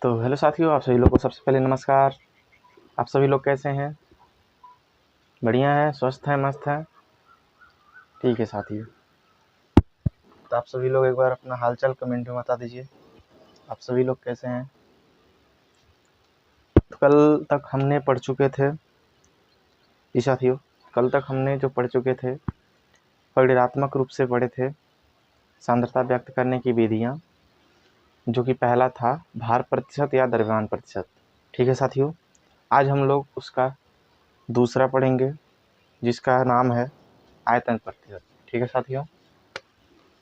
तो हेलो साथियों, आप सभी लोग को सबसे पहले नमस्कार। आप सभी लोग कैसे हैं? बढ़िया हैं, स्वस्थ हैं, मस्त हैं? ठीक है साथियों, तो आप सभी लोग एक बार अपना हालचाल कमेंट में बता दीजिए, आप सभी लोग कैसे हैं? तो कल तक हमने पढ़ चुके थे जी साथियों, कल तक हमने जो पढ़ चुके थे परिणात्मक रूप से पढ़े थे सांद्रता व्यक्त करने की विधियाँ, जो कि पहला था भार प्रतिशत या द्रव्यमान प्रतिशत। ठीक है साथियों, आज हम लोग उसका दूसरा पढ़ेंगे जिसका नाम है आयतन प्रतिशत। ठीक है साथियों,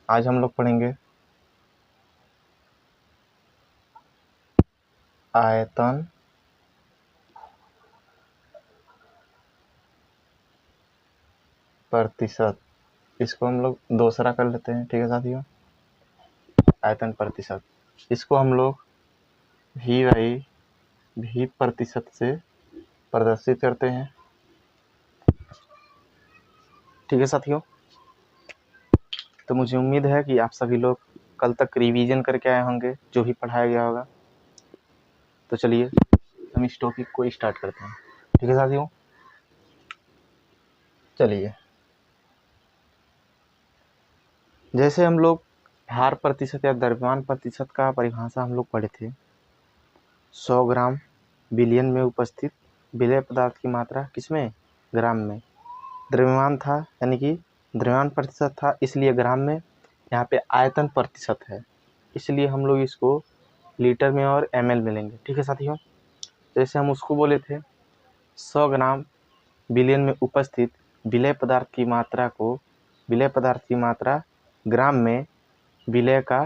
आज हम लोग पढ़ेंगे आयतन प्रतिशत। इसको हम लोग दूसरा कर लेते हैं। ठीक है साथियों, आयतन प्रतिशत, इसको हम लोग V प्रतिशत से प्रदर्शित करते हैं। ठीक है साथियों, तो मुझे उम्मीद है कि आप सभी लोग कल तक रिवीजन करके आए होंगे जो भी पढ़ाया गया होगा। तो चलिए हम इस टॉपिक को स्टार्ट करते हैं। ठीक है साथियों, चलिए जैसे हम लोग भार प्रतिशत या द्रव्यमान प्रतिशत का परिभाषा हम लोग पढ़े थे, 100 ग्राम बिलियन में उपस्थित विलेय पदार्थ की मात्रा किसमें? ग्राम में। द्रव्यमान था यानी कि द्रव्यमान प्रतिशत था, इसलिए ग्राम में। यहाँ पे आयतन प्रतिशत है, इसलिए हम लोग इसको लीटर में और ml में लेंगे। ठीक है साथियों, जैसे हम उसको बोले थे 100 ग्राम बिलियन में उपस्थित विलेय पदार्थ की मात्रा को, विलेय पदार्थ की मात्रा ग्राम में विलेय का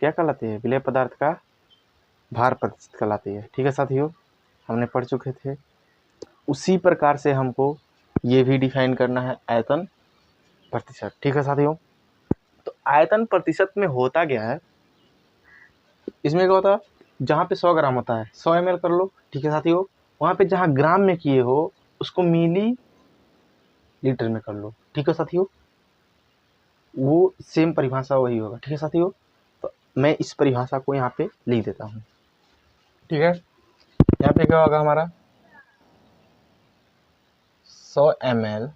क्या कहलाती है? विलेय पदार्थ का भार प्रतिशत कहलाती है। ठीक है साथियों, हमने पढ़ चुके थे। उसी प्रकार से हमको ये भी डिफाइन करना है आयतन प्रतिशत। ठीक है साथियों, तो आयतन प्रतिशत में होता क्या है, इसमें क्या होता है, जहाँ पे 100 ग्राम होता है 100 ml कर लो। ठीक है साथियों, वहाँ पे जहाँ ग्राम में किए हो उसको मिली लीटर में कर लो। ठीक है साथियों, वो सेम परिभाषा वही होगा। ठीक है साथियों, तो मैं इस परिभाषा को यहाँ पे लिख देता हूँ। ठीक है, यहाँ पे क्या होगा हमारा 100 ml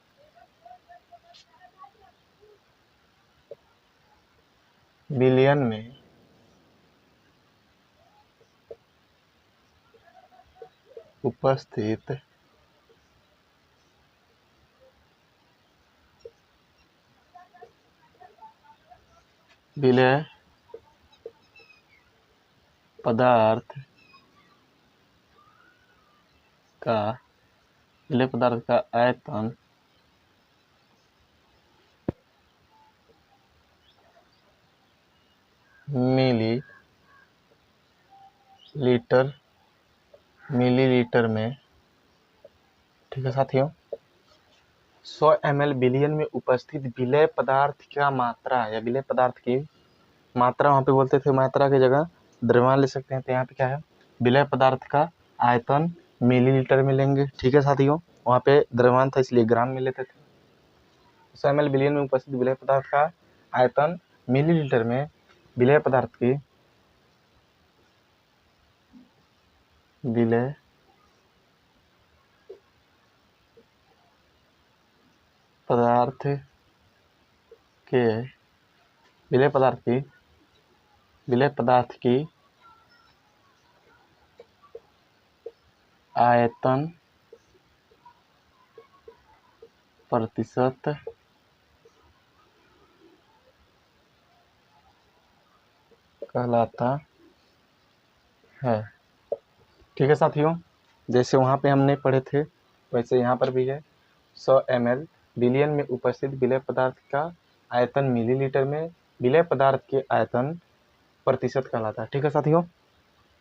बिलियन में उपस्थित विलेय पदार्थ का आयतन मिलीलीटर में। ठीक है साथियों, 100 ml बिलियन में उपस्थित विलेय पदार्थ का मात्रा या विलेय पदार्थ की मात्रा, वहाँ पे बोलते थे मात्रा की जगह द्रव्यमान ले सकते हैं, तो यहाँ पे क्या है विलेय पदार्थ का आयतन मिलीलीटर में लेंगे। ठीक है साथियों, वहाँ पे द्रव्यमान था इसलिए ग्राम में लेते थे। 100 ml बिलियन में उपस्थित विलेय पदार्थ का आयतन मिलीलीटर में विलेय पदार्थ की विलेय पदार्थ के विलेय पदार्थ की आयतन प्रतिशत कहलाता है। ठीक है साथियों, जैसे वहाँ पे हमने पढ़े थे वैसे यहाँ पर भी है 100 ml बिलियन में उपस्थित विलेय पदार्थ का आयतन मिलीलीटर में विलेय पदार्थ के आयतन प्रतिशत कहलाता है। ठीक है साथियों,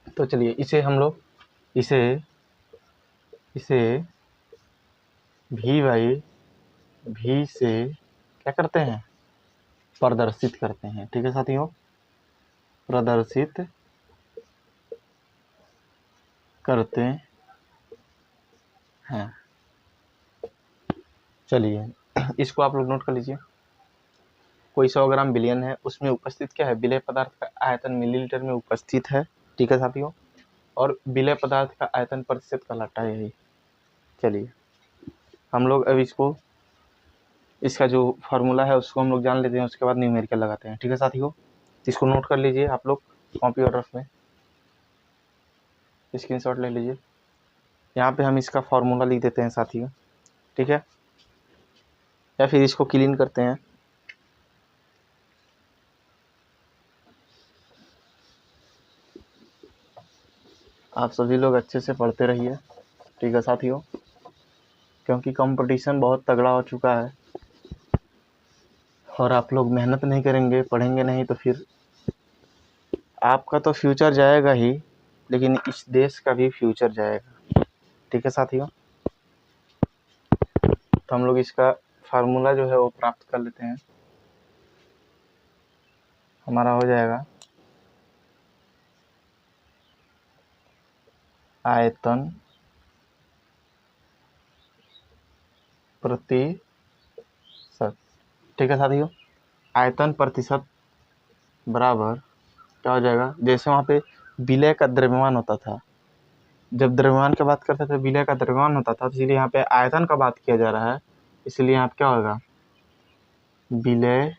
तो चलिए इसे हम लोग इसे V से क्या करते हैं? प्रदर्शित करते हैं। ठीक है साथियों, प्रदर्शित करते हैं। चलिए इसको आप लोग नोट कर लीजिए। कोई 100 ग्राम बिलियन है, उसमें उपस्थित क्या है? विलेय पदार्थ का आयतन मिलीलीटर में उपस्थित है। ठीक है साथियों, और विलय पदार्थ का आयतन प्रतिशत कहलाता है यही। चलिए हम लोग अब इसका जो फार्मूला है उसको हम लोग जान लेते हैं, उसके बाद न्यूमेरिकल लगाते हैं। ठीक है साथियों, इसको नोट कर लीजिए आप लोग कॉपी और रफ में, स्क्रीनशॉट ले लीजिए। यहाँ पे हम इसका फार्मूला लिख देते हैं साथियों, ठीक है, या फिर इसको क्लीन करते हैं। आप सभी लोग अच्छे से पढ़ते रहिए, ठीक है साथियों, क्योंकि कंपटीशन बहुत तगड़ा हो चुका है और आप लोग मेहनत नहीं करेंगे, पढ़ेंगे नहीं तो फिर आपका तो फ्यूचर जाएगा ही, लेकिन इस देश का भी फ्यूचर जाएगा। ठीक है साथियों, तो हम लोग इसका फार्मूला जो है वो प्राप्त कर लेते हैं। हमारा हो जाएगा आयतन प्रतिशत। ठीक है साथियों, आयतन प्रतिशत बराबर क्या हो जाएगा, जैसे वहाँ पे विलय का द्रव्यमान होता था, जब द्रव्यमान की बात करते थे विलय का द्रव्यमान होता था, तो इसलिए यहाँ पे आयतन का बात किया जा रहा है, इसलिए यहाँ पे क्या होगा, विलय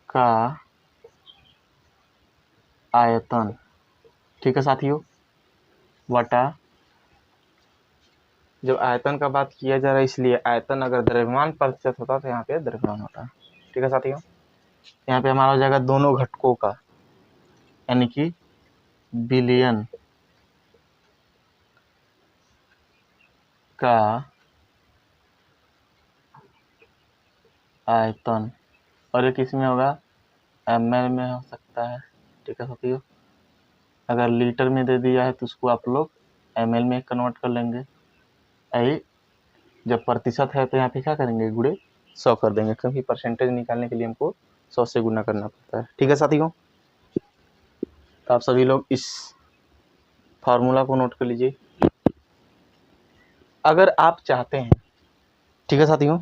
का आयतन। ठीक है साथियों, वटा, जब आयतन का बात किया जा रहा है इसलिए आयतन अगर द्रव्यमान प्रतिशत होता तो यहाँ पे द्रव्यमान होता। ठीक है साथियों, यहाँ पे हमारा हो जाएगा दोनों घटकों का, यानी कि विलयन का आयतन, और एक इसमें होगा ml में हो सकता है। ठीक है साथियों, अगर लीटर में दे दिया है तो उसको आप लोग ml में कन्वर्ट कर लेंगे। आई जब प्रतिशत है तो यहाँ पे क्या करेंगे, गुणे 100 कर देंगे, क्योंकि परसेंटेज निकालने के लिए हमको 100 से गुना करना पड़ता है। ठीक है साथियों, तो आप सभी लोग इस फार्मूला को नोट कर लीजिए। अगर आप चाहते हैं, ठीक है साथियों,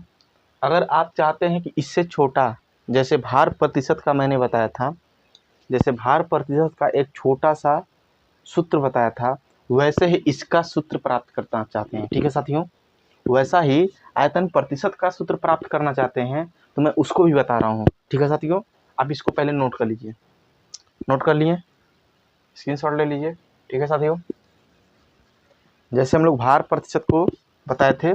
अगर आप चाहते हैं कि इससे छोटा, जैसे भार प्रतिशत का मैंने बताया था, जैसे भार प्रतिशत का एक छोटा सा सूत्र बताया था, वैसे ही इसका सूत्र प्राप्त करना चाहते हैं। ठीक है साथियों, वैसा ही आयतन प्रतिशत का सूत्र प्राप्त करना चाहते हैं तो मैं उसको भी बता रहा हूँ। ठीक है साथियों, आप इसको पहले नोट कर लीजिए, नोट कर लिए, स्क्रीनशॉट ले लीजिए। ठीक है साथियों, जैसे हम लोग भार प्रतिशत को बताए थे,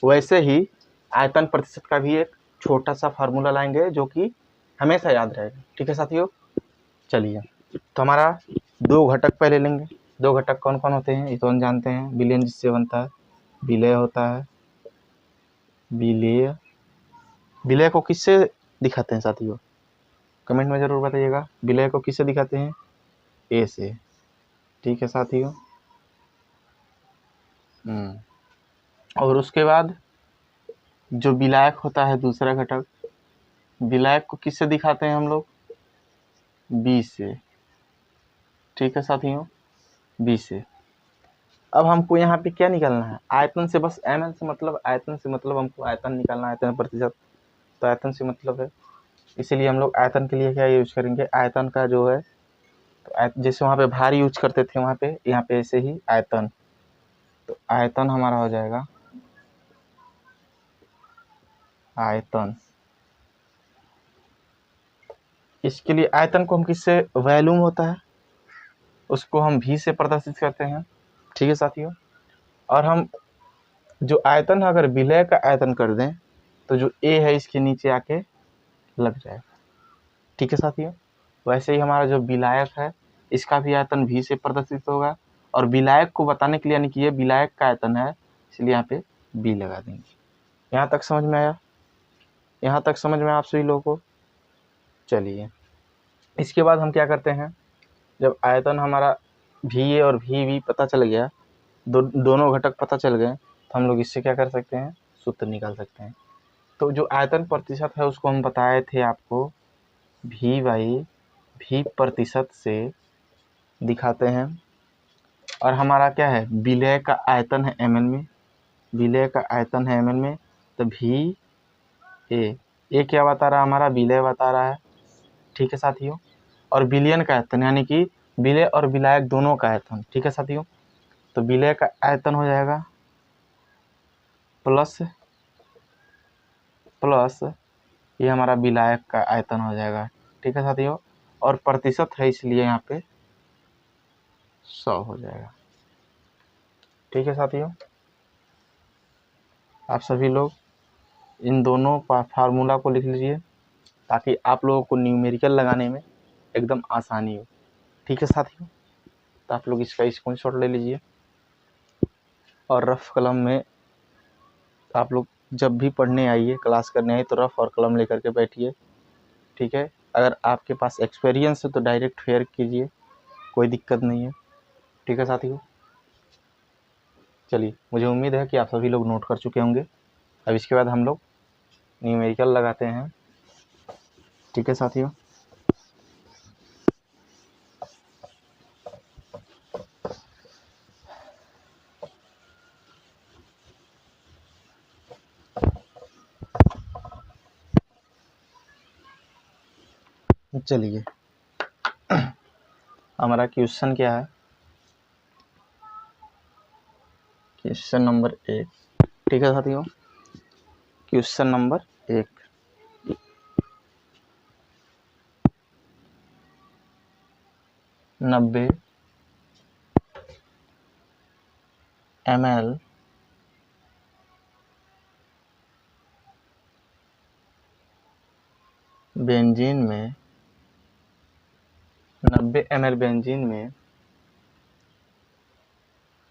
वैसे ही आयतन प्रतिशत का भी एक छोटा सा फार्मूला लाएंगे जो कि हमेशा याद रहेगा। ठीक है साथियों, चलिए, तो हमारा दो घटक पहले लेंगे। दो घटक कौन कौन होते हैं ये तो हम जानते हैं, विलयन जिससे बनता है, विलय होता है, विलय, विलय को किससे दिखाते हैं साथियों, कमेंट में ज़रूर बताइएगा, विलय को किससे दिखाते हैं, ए से। ठीक है साथियों, और उसके बाद जो विलायक होता है दूसरा घटक, विलायक को किससे दिखाते हैं हम लोग, बी से। ठीक है साथियों, बी से। अब हमको यहाँ पे क्या निकालना है, आयतन से, बस ml से मतलब, आयतन से मतलब हमको आयतन निकालना है, आयतन प्रतिशत, तो आयतन से मतलब है, इसीलिए हम लोग आयतन के लिए क्या यूज करेंगे, आयतन का जो है, तो जैसे वहाँ पे भार यूज करते थे वहाँ पे, यहाँ पे ऐसे ही आयतन, तो आयतन हमारा हो जाएगा आयतन। इसके लिए आयतन को हम किससे, वॉल्यूम होता है उसको हम v से प्रदर्शित करते हैं। ठीक है साथियों, और हम जो आयतन है अगर विलय का आयतन कर दें तो जो a है इसके नीचे आके लग जाएगा। ठीक है साथियों, वैसे ही हमारा जो विलायक है इसका भी आयतन v से प्रदर्शित होगा, और विलायक को बताने के लिए, यानी कि ये विलायक का आयतन है इसलिए यहाँ पे b लगा देंगे। यहाँ तक समझ में आया, यहाँ तक समझ में आप सभी लोगों को। चलिए, इसके बाद हम क्या करते हैं, जब आयतन हमारा VA और VB पता चल गया, दोनों घटक पता चल गए, तो हम लोग इससे क्या कर सकते हैं, सूत्र निकाल सकते हैं। तो जो आयतन प्रतिशत है उसको हम बताए थे आपको V/V प्रतिशत से दिखाते हैं, और हमारा क्या है, विलय का आयतन है ml में, विलय का आयतन है ml में, तो VA क्या बता रहा है, हमारा विलय बता रहा है। ठीक है साथियों, और विलयन का आयतन यानी कि विलेय और विलायक दोनों का आयतन, ठीक है साथियों। तो विलेय का आयतन हो जाएगा प्लस ये हमारा विलायक का आयतन हो जाएगा, ठीक है साथियों। और प्रतिशत है इसलिए यहाँ पे 100 हो जाएगा, ठीक है साथियों। आप सभी लोग इन दोनों फार्मूला को लिख लीजिए ताकि आप लोगों को न्यूमेरिकल लगाने में एकदम आसानी हो, ठीक है साथियों। तो आप लोग इसका स्क्रीनशॉट ले लीजिए और रफ कलम में आप लोग जब भी पढ़ने आइए, क्लास करने आइए, तो रफ और कलम लेकर के बैठिए, ठीक है। अगर आपके पास एक्सपीरियंस है तो डायरेक्ट फेयर कीजिए, कोई दिक्कत नहीं है, ठीक है साथियों। चलिए, मुझे उम्मीद है कि आप सभी लोग नोट कर चुके होंगे। अब इसके बाद हम लोग न्यूमेरिकल लगाते हैं, ठीक है साथियों। चलिए, हमारा क्वेश्चन क्या है, क्वेश्चन नंबर 1, ठीक है साथियों। क्वेश्चन नंबर 1, 90 ml बेंजीन में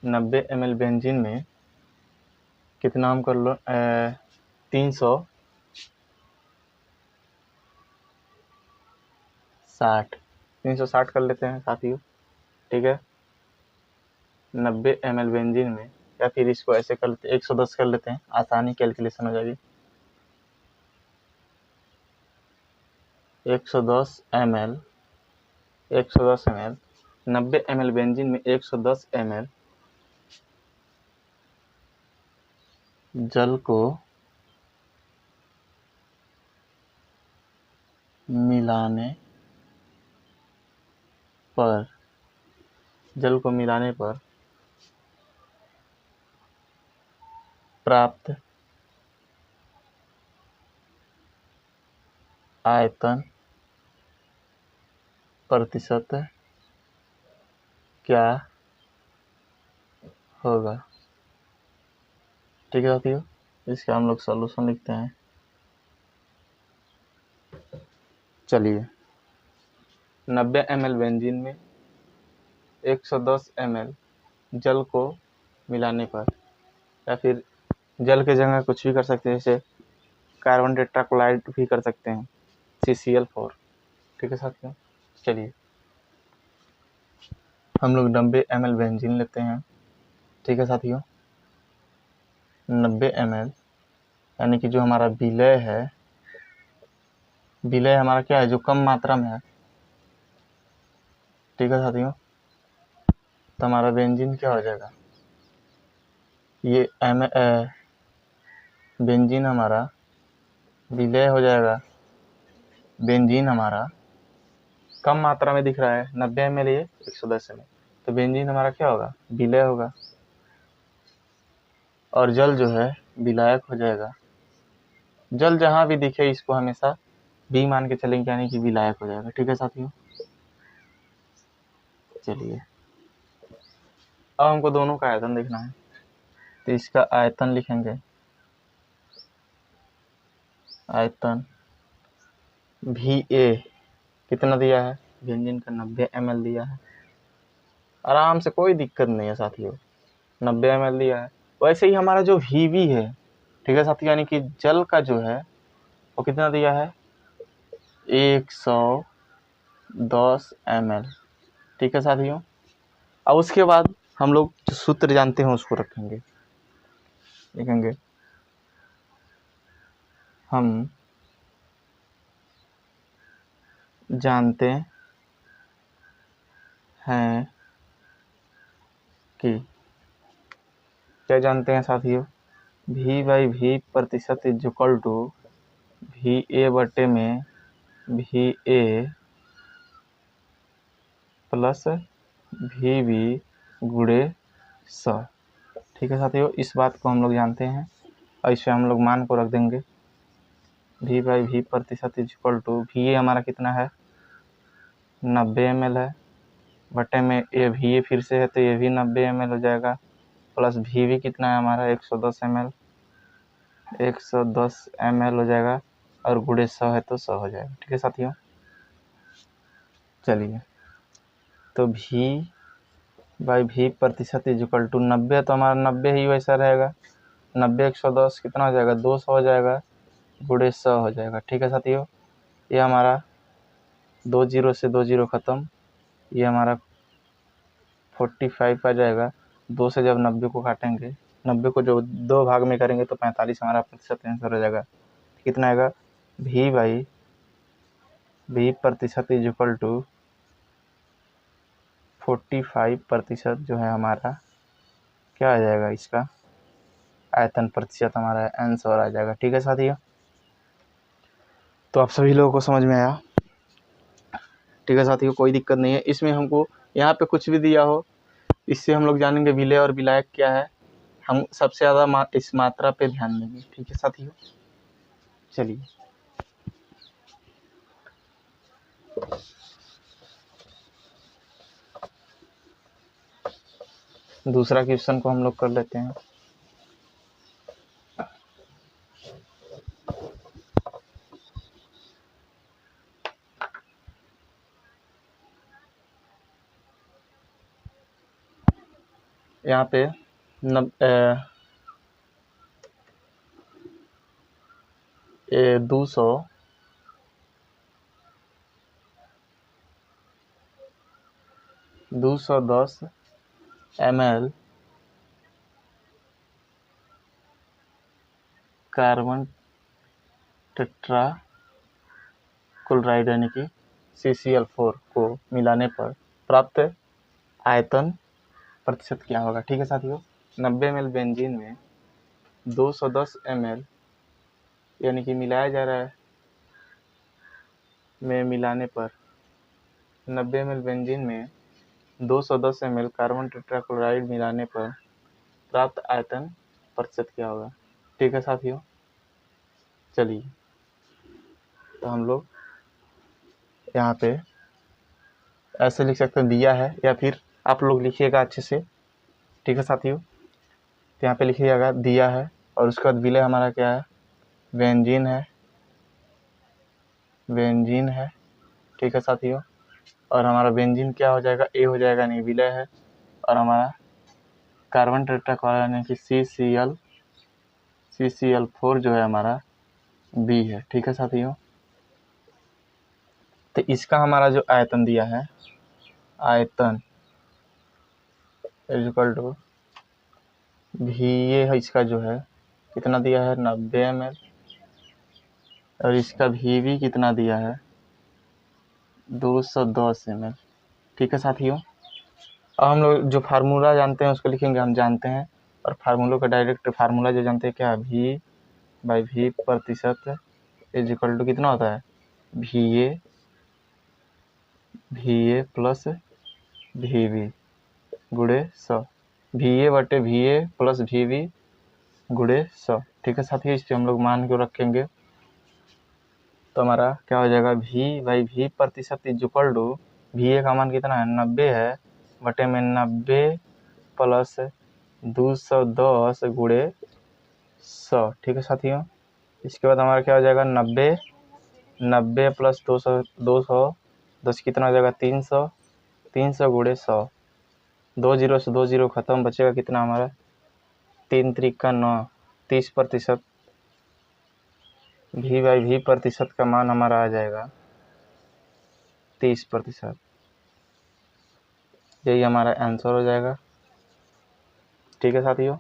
90 ml बेंजीन में कितना हम कर लो 360 कर लेते हैं साथियों, ठीक है। 90 ml बेंजीन में, या फिर इसको ऐसे कर लेते 110 कर लेते हैं, आसानी कैलकुलेशन हो जाएगी। 110 ml 90 ml बेंजीन में 110 ml जल को मिलाने पर प्राप्त आयतन प्रतिशत क्या होगा, ठीक है साथियों। इसका हम लोग सॉल्यूशन लिखते हैं। चलिए, 90 ml बेंजीन में 110 ml जल को मिलाने पर, या फिर जल के जगह कुछ भी कर सकते हैं, जैसे कार्बन टेट्राक्लोराइड भी कर सकते हैं, CCl4, ठीक है साथियों। चलिए, हम लोग 90 ml बेंजीन लेते हैं, ठीक है साथियों। 90 ml यानी कि जो हमारा विलेय है, विलेय हमारा क्या है, जो कम मात्रा में है, ठीक है साथियों। तो हमारा बेंजीन क्या हो जाएगा, ये बेंजीन हमारा विलेय हो जाएगा। बेंजीन हमारा कम मात्रा में दिख रहा है, 90 ml, ये 110 ml, तो बेंजीन हमारा क्या होगा, विलेय होगा। और जल जो है विलायक हो जाएगा। जल जहां भी दिखे इसको हमेशा बी मान के चलेंगे, यानी कि विलायक हो जाएगा, ठीक है साथियों। चलिए, अब हमको दोनों का आयतन देखना है, तो इसका आयतन लिखेंगे, आयतन VA कितना दिया है, बेंजीन का 90 ml दिया है, आराम से, कोई दिक्कत नहीं है साथियों, 90 ml दिया है। वैसे ही हमारा जो VB है, ठीक है साथियों, यानी कि जल का जो है वो कितना दिया है, 110 ml, ठीक है साथियों। अब उसके बाद हम लोग जो सूत्र जानते हैं उसको रखेंगे, लिखेंगे, हम जानते हैं कि, क्या जानते हैं साथियों, V/V प्रतिशत इज इक्वल टू VA बटे में VA प्लस वी वी गुणे 100। ठीक है साथियों, इस बात को हम लोग जानते हैं और इससे हम लोग मान को रख देंगे v बाई वी प्रतिशत इज इक्वल टू वी हमारा कितना है 90 ml है, बटे में ये वी फिर से है तो ये भी 90 ml हो जाएगा, प्लस वी कितना है हमारा 110 ml, 110 ml हो जाएगा और गुणे 100 है तो 100 हो जाएगा। ठीक है साथियों, चलिए तो v बाई वी प्रतिशत इज इक्वल टू 90 तो हमारा 90 ही वैसा रहेगा, 90 110 कितना हो जाएगा 200 हो जाएगा, गुणे 100 हो जाएगा। ठीक है साथियों, ये हमारा 2 जीरो से 2 जीरो ख़त्म, ये हमारा 45 आ जाएगा। 2 से जब 90 को काटेंगे, 90 को जो 2 भाग में करेंगे तो 45 हमारा प्रतिशत आंसर हो जाएगा। कितना आएगा v बाई वी प्रतिशत इज इक्वल टू 45% जो है हमारा क्या आ जाएगा, इसका आयतन प्रतिशत हमारा आंसर आ जाएगा। ठीक है साथियों, तो आप सभी लोगों को समझ में आया। ठीक है साथियों, कोई दिक्कत नहीं है इसमें, हमको यहाँ पे कुछ भी दिया हो इससे हम लोग जानेंगे विलय और विलायक क्या है, हम सबसे ज़्यादा इस मात्रा पे ध्यान देंगे। ठीक है साथियों, चलिए दूसरा क्वेश्चन को हम लोग कर लेते हैं। यहाँ पे 210 ml कार्बन टेट्राक्लोराइड यानी कि CCl4 को मिलाने पर प्राप्त आयतन प्रतिशत क्या होगा। ठीक है साथियों, 90 ml बेंजीन में 210 ml यानी कि मिलाया जा रहा है में मिलाने पर 90 ml बेंजीन में 210 ml कार्बन टेट्राक्लोराइड मिलाने पर प्राप्त आयतन प्रतिशत क्या होगा। ठीक है साथियों, चलिए तो हम लोग यहाँ पे ऐसे लिख सकते हैं, दिया है या फिर आप लोग लिखिएगा अच्छे से। ठीक है साथियों, तो यहाँ पे लिखिएगा दिया है और उसके बाद विलय हमारा क्या है बेंजीन है। ठीक है साथियों, और हमारा बेंजीन क्या हो जाएगा ए हो जाएगा, नहीं विलय है, और हमारा कार्बन टेट्राक्लोराइड यानी कि CCl4 जो है हमारा बी है। ठीक है साथियों, तो इसका हमारा जो आयतन दिया है, आयतन इक्वल टू भी है, इसका जो है कितना दिया है 90 ml, और इसका भी कितना दिया है 210 ml। ठीक है साथियों, अब हम लोग जो फार्मूला जानते हैं उसको लिखेंगे, हम जानते हैं, और फार्मूलों का डायरेक्ट फार्मूला जो जानते हैं क्या है v बाई वी प्रतिशत इज इक्वल टू कितना होता है va प्लस वी गुणे 100, va बटे va प्लस वी गुणे 100। ठीक है साथियों, इससे हम लोग मान को रखेंगे तो हमारा क्या हो जाएगा v बाई वी प्रतिशत इज इक्वल टू va का मान कितना है 90 है, बटे में 90 प्लस 210 गुणे 100। ठीक है साथियों, इसके बाद हमारा क्या हो जाएगा 90 प्लस 210 कितना हो जाएगा 300 गुणे 100, 2 जीरो से 2 जीरो ख़त्म, बचेगा कितना हमारा 3 त्रिका 9, 30%। भी बाई वी प्रतिशत का मान हमारा आ जाएगा 30%, यही हमारा आंसर हो जाएगा। ठीक है साथियों,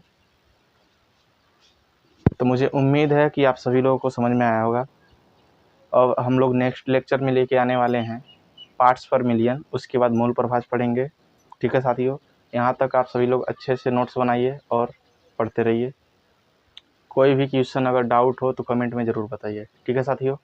तो मुझे उम्मीद है कि आप सभी लोगों को समझ में आया होगा। और हम लोग नेक्स्ट लेक्चर में लेके आने वाले हैं पार्ट्स पर मिलियन, उसके बाद मूल प्रभाज पढ़ेंगे। ठीक है साथियों, यहाँ तक आप सभी लोग अच्छे से नोट्स बनाइए और पढ़ते रहिए। कोई भी क्वेश्चन अगर डाउट हो तो कमेंट में ज़रूर बताइए। ठीक है साथियों।